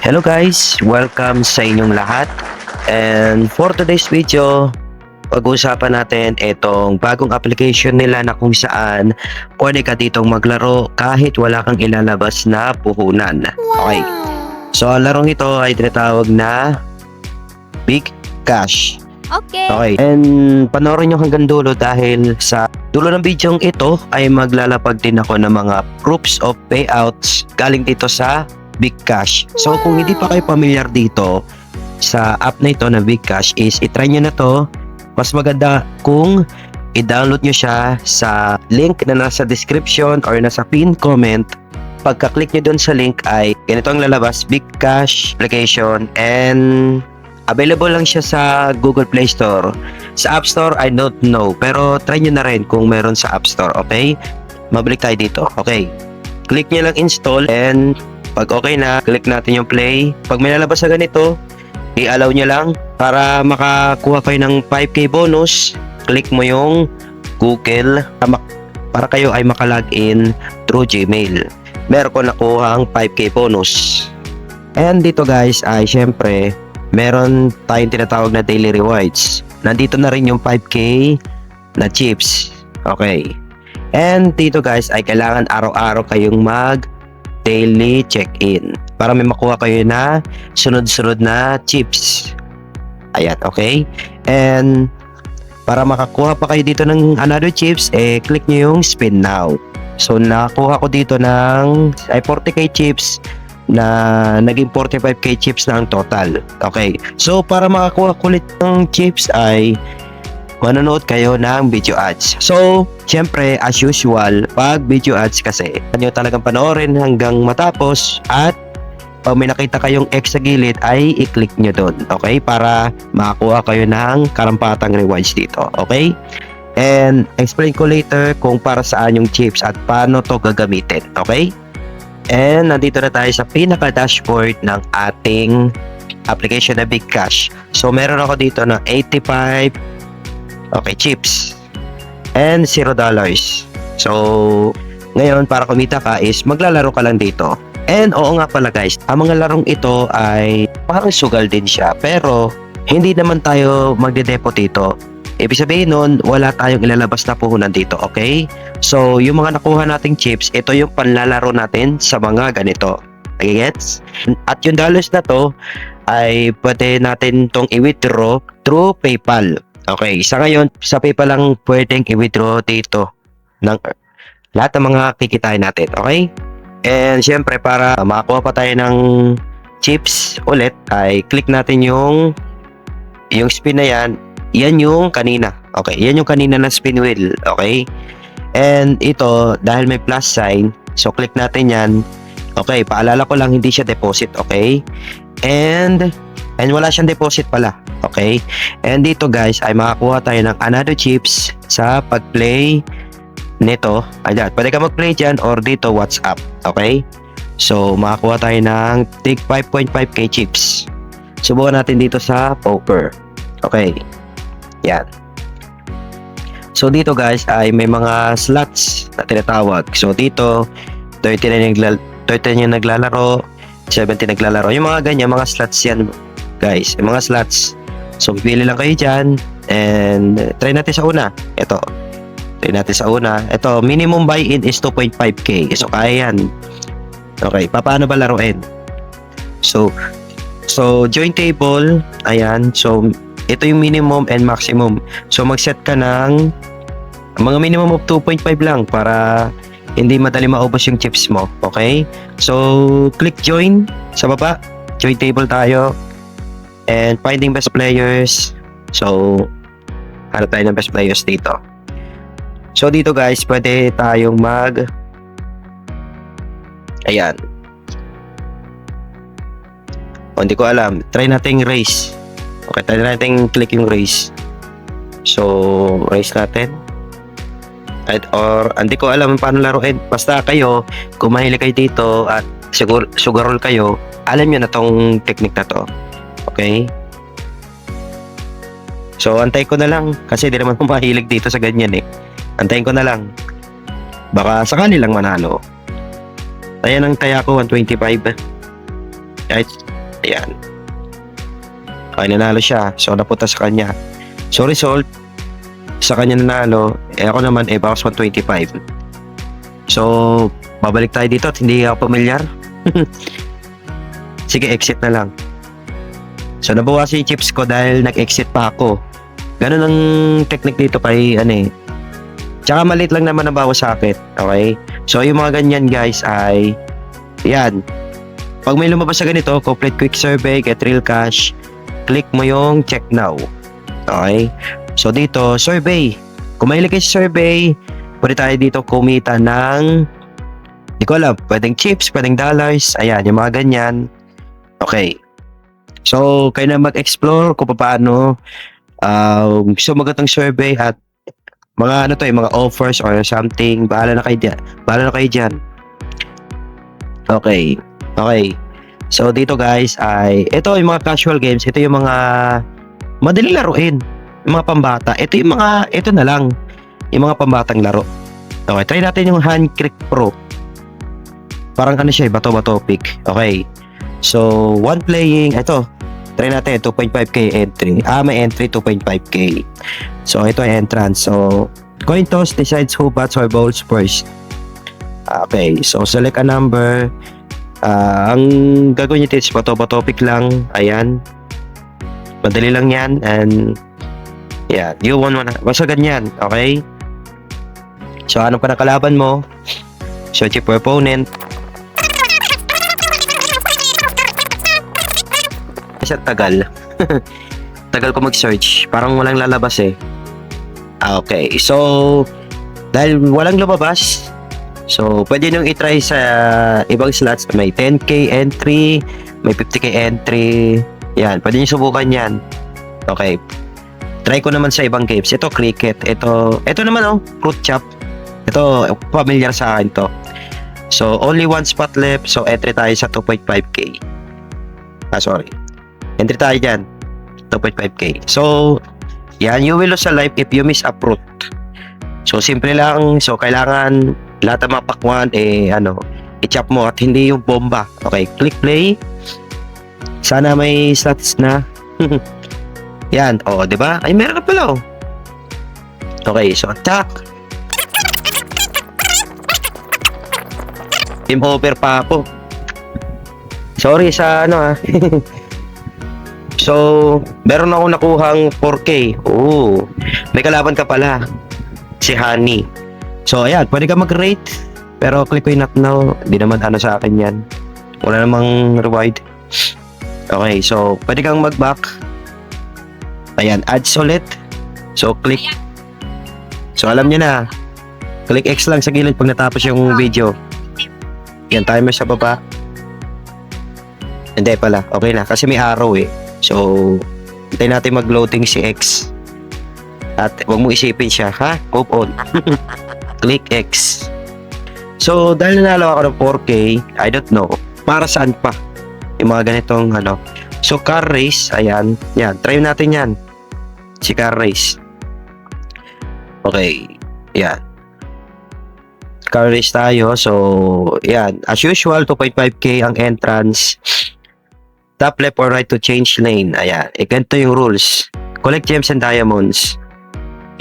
Hello guys, welcome sa inyong lahat. And for today's video, pag-uusapan natin itong bagong application nila na kung saan pwede ka ditong maglaro kahit wala kang ilalabas na puhunan. Okay. So ang larong ito ay tinatawag na Big Cash. Okay. Okay. And panoorin nyo hanggang dulo dahil sa dulo ng video ito ay maglalapag din ako ng mga proofs of payouts galing dito sa Big Cash. So kung hindi pa kayo familiar dito sa app na ito na Big Cash is itry nyo na to. Mas maganda kung i-download nyo siya sa link na nasa description or nasa pin comment. Pagka-click nyo dun sa link ay ganito ang lalabas, Big Cash application, and available lang siya sa Google Play Store. Sa App Store, I don't know. Pero try nyo na rin kung meron sa App Store, okay? Mabalik tayo dito, okay? Click nyo lang install and pag okay na, click natin yung play. Pag may lalabas na ganito, i-allow nyo lang para makakuha kayo ng 5k bonus. Click mo yung Google para kayo ay makalagin through Gmail. Meron ko nakuha ang 5k bonus. And dito guys ay syempre meron tayong tinatawag na daily rewards. Nandito na rin yung 5k na chips. Okay. And dito guys ay kailangan araw-araw kayong daily check-in para may makuha kayo na sunod-sunod na chips. Ayan, okay? And para makakuha pa kayo dito ng another chips, click nyo yung spin now. So nakakuha ko dito ng 40k chips na naging 45k chips na ang total. Okay. So para makakuha kulit ng chips ay manonood kayo ng video ads. So, syempre, as usual, pag video ads kasi, nyo talagang panoorin hanggang matapos at pag may nakita kayong X sa gilid ay i-click nyo doon. Okay? Para makakuha kayo ng karampatang rewards dito. Okay? And explain ko later kung para saan yung chips at paano to gagamitin. Okay? And nandito na tayo sa pinaka-dashboard ng ating application na Big Cash. So, meron ako dito ng 85 chips and $0. So ngayon para kumita ka is maglalaro ka lang dito. And oo nga pala guys, ang mga larong ito ay parang sugal din siya, pero hindi naman tayo magde-depo dito. Ibig sabihin nun, wala tayong ilalabas na puhunan dito, okay? So yung mga nakuha nating chips, ito yung panlalaro natin sa mga ganito. Gets? At yung dollars na to ay pwede natin tong i-withdraw through PayPal. Okay, sa ngayon, sa PayPal lang pwedeng i-withdraw dito ng lahat ng mga kikitain natin, okay? And syempre, para makakuha pa tayo ng chips ulit, ay click natin yung spin na yan. Yan yung kanina, okay? Yan yung kanina na spin wheel, okay? And ito, dahil may plus sign, so click natin yan. Okay, paalala ko lang, hindi siya deposit, okay? And wala siyang deposit pala. Okay? And dito guys ay makakuha tayo ng another chips sa pag-play nito. Ayan, pwede ka mag-play dyan or dito WhatsApp. Okay? So makakuha tayo ng tig 5.5k chips. Subukan natin dito sa poker. Okay. Yan. So dito guys ay may mga slots na tinatawag. So dito 30 yung naglalaro, 70 naglalaro. Yung mga ganyan, mga slots yan guys. Yung mga slots. So, pipili lang kayo dyan. And, try natin sa una. Ito. Try natin sa una. Ito, minimum buy-in is 2.5k. So, kaya yan. Okay, paano ba laruin? So, join table. Ayan. So, ito yung minimum and maximum. So, mag-set ka ng mga minimum of 2.5 lang para hindi madali maubos yung chips mo. Okay? So, click join sa baba. Join table tayo. And finding best players. So hanap tayo ng best players dito. So dito guys, pwede tayong ayan. O, hindi ko alam. Try nating race. Okay, try nating click yung race. So race natin. Or hindi ko alam paano laruin. Basta kayo, kung mahilig kayo dito at sugar roll kayo, alam nyo na tong technique na to. Okay? So, antay ko na lang. Kasi di naman mahilig dito sa ganyan eh. Antayin ko na lang. Baka sakali lang manalo. Ayan ang taya ko, 125. Kahit Ayan. Okay, nanalo siya. So, napunta sa kanya. So, result, sa kanya nanalo, ako naman, bawas 125. So, babalik tayo dito at hindi ako pamilyar. Sige, exit na lang. So, nabawasan yung chips ko dahil nag-exit pa ako. Ganun ang technique dito kay, Tsaka maliit lang naman ang bawas sa akin. Okay? So, yung mga ganyan guys ay, yan. Pag may lumabas sa ganito, complete quick survey, get real cash, click mo yung check now. Okay? So, dito, survey. Kung mahilig kayo sa survey, pwede tayo dito kumita ng, di ko alam, pwedeng chips, pwedeng dollars. Ayan, yung mga ganyan. Okay. So, kayo na mag-explore kung paano sumagot ng survey at mga mga offers or something. Bahala na kayo dyan. Okay. Okay. So, dito guys ay, ito yung mga casual games. Ito yung mga madali laruin. Yung mga pambata. Ito na lang. Yung mga pambatang laro. Okay, try natin yung Hand Crick Pro. Parang siya, bato-bato pick. Okay. So, one playing, ito. Try natin, 2.5k entry. May entry, 2.5k. So, ito ay entrance. So, coin toss decides who bats or bowls first. Okay, so select a number. Ang gagawin nyo is bato-bato pick lang. Ayan. Madali lang yan. And, yeah, you won one. Basta ganyan, okay? So, ano pa na kalaban mo? Search for opponent. Kasi tagal. Tagal ko mag-search. Parang walang lalabas eh. Okay. So, dahil walang lumabas, so, pwede nyo i-try sa ibang slots. May 10k entry, may 50k entry. Yan. Pwede nyo subukan yan. Okay. Try ko naman sa ibang games. Ito, cricket. Ito naman fruit chop. Ito, familiar sa akin to. So, only one spot left. So, entry tayo sa 2.5k. Sorry. Entry tayo dyan. 2.5k. So, yan. You will lose a life if you miss a fruit. So, simple lang. So, kailangan lahat ng mga pakwan, i-chop mo at hindi yung bomba. Okay. Click play. Sana may slots na. Yan. Di ba? Ay, meron na pala, Okay. So, attack. Team over pa ako. Sorry sa So, meron ako nakuhang 4K. May kalaban ka pala. Si Honey. So, ayan. Pwede ka mag-rate. Pero click ko yung not now. Hindi naman sa akin yan. Wala namang reward. Okay. So, pwede kang mag-back. Ayan. Ads ulit. So, click. So, alam nyo na. Click X lang sa gilid pag natapos yung video. Yan. Timer sa baba. Hindi pala. Okay na. Kasi may arrow eh. So, hintayin natin mag-loading si X. At huwag mo isipin siya, ha? Move on. Click X. So, dahil nanalo ako ng 4K, I don't know, para saan pa? Yung mga ganitong, So, car race, ayan. Yan, try natin yan. Si car race. Okay. Yan. Car race tayo. So, yan. As usual, 2.5k ang entrance. Tap left or right to change lane. Ayan. Ganito yung rules. Collect gems and diamonds.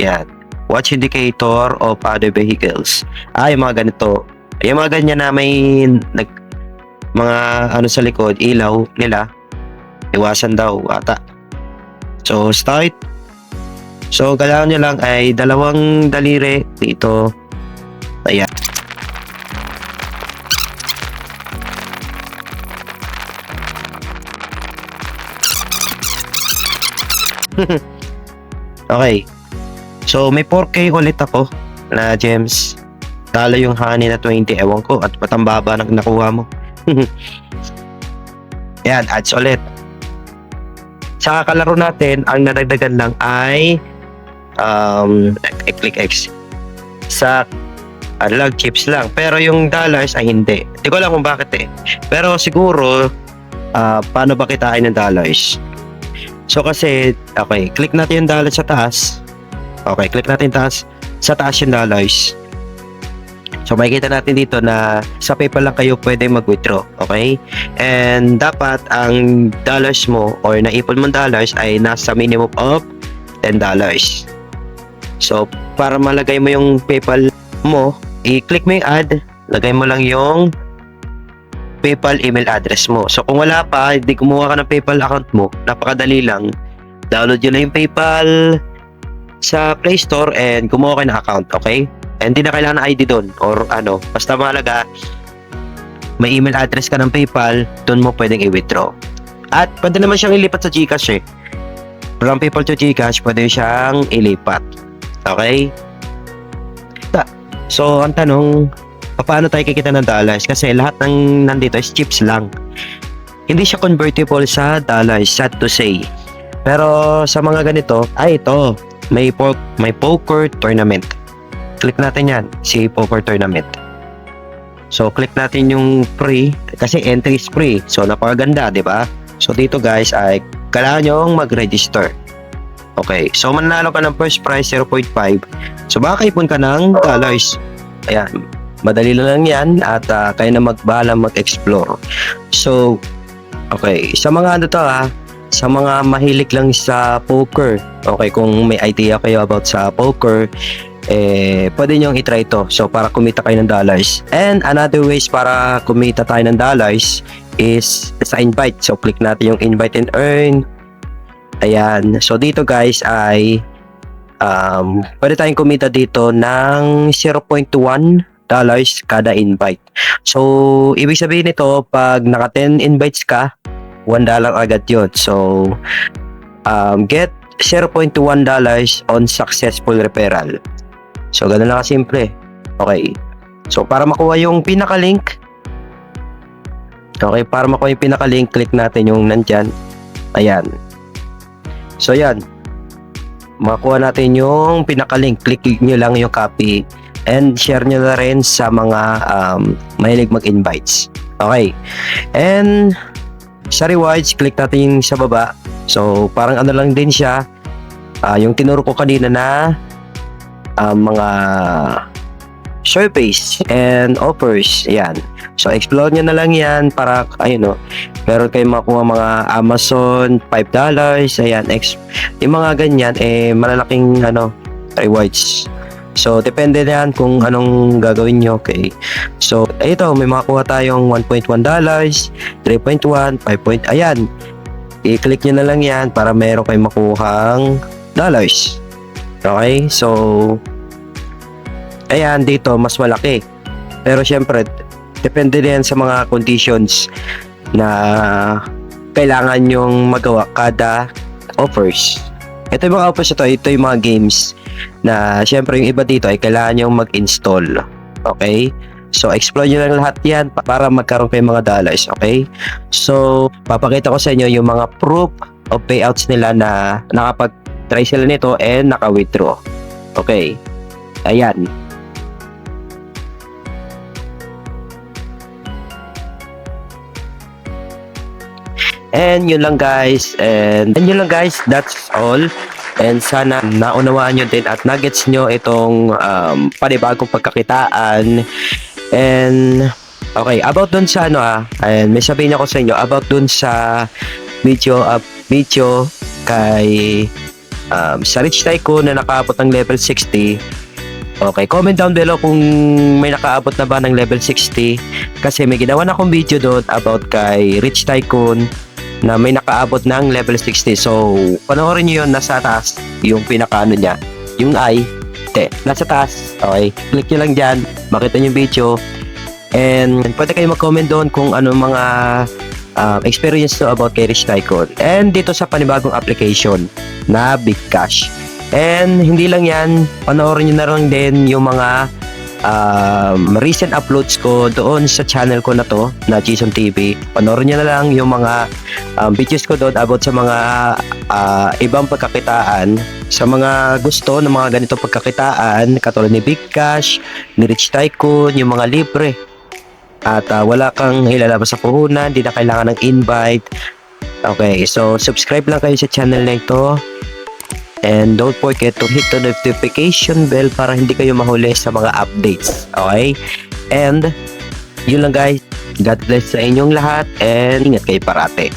Ayan. Watch indicator of other vehicles. Yung mga ganito. Yung mga ganyan na may mga sa likod, ilaw nila. Iwasan daw ata. So, start. So, kailangan nyo lang ay dalawang daliri dito. Ayan. Okay. So, may 4K ulit ako na gems. Talo yung Honey na 20. Ewan ko. At patambaba na nakuha mo. Yan. Ads ulit. Sa kalaro natin, ang nadagdagan lang ay click X. Sa chips lang. Pero yung dollars ay hindi. Hindi ko alam kung bakit eh. Pero siguro, paano ba kitain ng dollars? So kasi, okay, click natin yung dollars sa taas. Okay, click natin taas. Sa taas yung dollars. So makikita natin dito na sa PayPal lang kayo pwede mag-withdraw, okay? And dapat ang dollars mo or naipon mong dollars ay nasa minimum of $10. So para malagay mo yung PayPal mo, i-click mo yung add, lagay mo lang yung PayPal email address mo. So kung wala pa, hindi kumuha ka ng PayPal account mo, napakadali lang. Download nyo lang yung PayPal sa Play Store and kumuha kayo ng account, okay? And hindi na kailangan ng ID doon or ano, basta mahalaga may email address ka ng PayPal, doon mo pwedeng i-withdraw. At pwede naman siyang ilipat sa GCash From PayPal to GCash, pwede siyang ilipat. Okay? So, ang tanong, paano tayo kikita ng dollars? Kasi lahat ng nandito is chips lang. Hindi siya convertible sa dollars, sad to say. Pero sa mga ganito, ito, may poker tournament. Click natin yan, si poker tournament. So, click natin yung free, kasi entry is free. So, napakaganda, di ba? So, dito guys, ay kailangan nyong mag-register. Okay, so mananalo ka ng first prize 0.5. So, makakaipon ka ng dollars. Ayan, madali lang yan at kayo na magbahala mag-explore. So, okay, sa mga ano to sa mga mahilig lang sa poker, okay, kung may idea kayo about sa poker, pwede nyo i-try ito. So, para kumita kayo ng dollars. And another ways para kumita tayo ng dollars is sa invite. So, click natin yung invite and earn. Ayan. So, dito guys ay pwede tayong kumita dito ng 0.1 dollars kada invite. So, ibig sabihin nito, pag naka 10 invites ka, $1 agad yun. So, get 0.1 dollars on successful referral. So, ganun lang kasimple. Okay. So, para makuha yung pinaka-link, click natin yung nandyan. Ayan. So, yan. Makuha natin yung pinaka-link. Click nyo lang yung copy and share nyo na rin sa mga mahilig mag-invites. Okay. And sa rewards, click natin yung sa baba. So, parang ano lang din siya. Yung tinuro ko kanina na mga surveys and offers. Yan. So, explore nyo na lang yan para, ayun meron kayong makuha mga Amazon, $5. Ayan. Yung mga ganyan, malalaking, rewards. So, depende na yan kung anong gagawin nyo. Okay. So, ito, may makakuha tayong $1.1, 3.1, 5. Ayan. I-click nyo na lang yan para meron kayong makuhang dollars. Okay, so ayan, dito mas malaki. Pero syempre, depende din sa mga conditions na kailangan yung magawa kada offers. Ito yung mga offers ito yung mga games na syempre yung iba dito ay kailangan yung mag-install. Okay? So, explore nyo lang lahat yan para magkaroon kayo mga dollars. Okay? So, papakita ko sa inyo yung mga proof of payouts nila na nakapag-try sila nito and naka-withdraw. Okay. Ayan. And yun lang guys. And yun lang guys. That's all. And sana naunawaan nyo din at nuggets nyo itong panibagong pagkakitaan. And okay, about dun sa and may sabihin ako sa inyo about dun sa video kay sa Rich Tycoon na nakaabot ng level 60. Okay, comment down below kung may nakaabot na ba ng level 60 kasi may ginawa na akong video doon about kay Rich Tycoon na may nakaabot ng level 60. So, panoorin nyo yun, nasa taas yung pinakaano niya, yung nasa taas. Okay, click nyo lang dyan, makita nyo yung video. And pwede kayo mag-comment doon kung ano mga experience to about kay Rich Tycoon. And dito sa panibagong application na Bigcash. And hindi lang yan, panoorin nyo na lang din yung mga recent uploads ko doon sa channel ko na to, na Jason TV. Panoorin nyo na lang yung mga videos ko doon about sa mga ibang pagkakitaan. Sa mga gusto ng mga ganitong pagkakitaan, katulad ni Bigcash, ni Rich Tycoon, yung mga libre. At wala kang ilalabas sa puhunan, hindi na kailangan ng invite. Okay, so subscribe lang kayo sa channel na ito. And don't forget to hit the notification bell para hindi kayo mahuli sa mga updates. Okay? And yun lang guys. God bless sa inyong lahat and ingat kayo parate.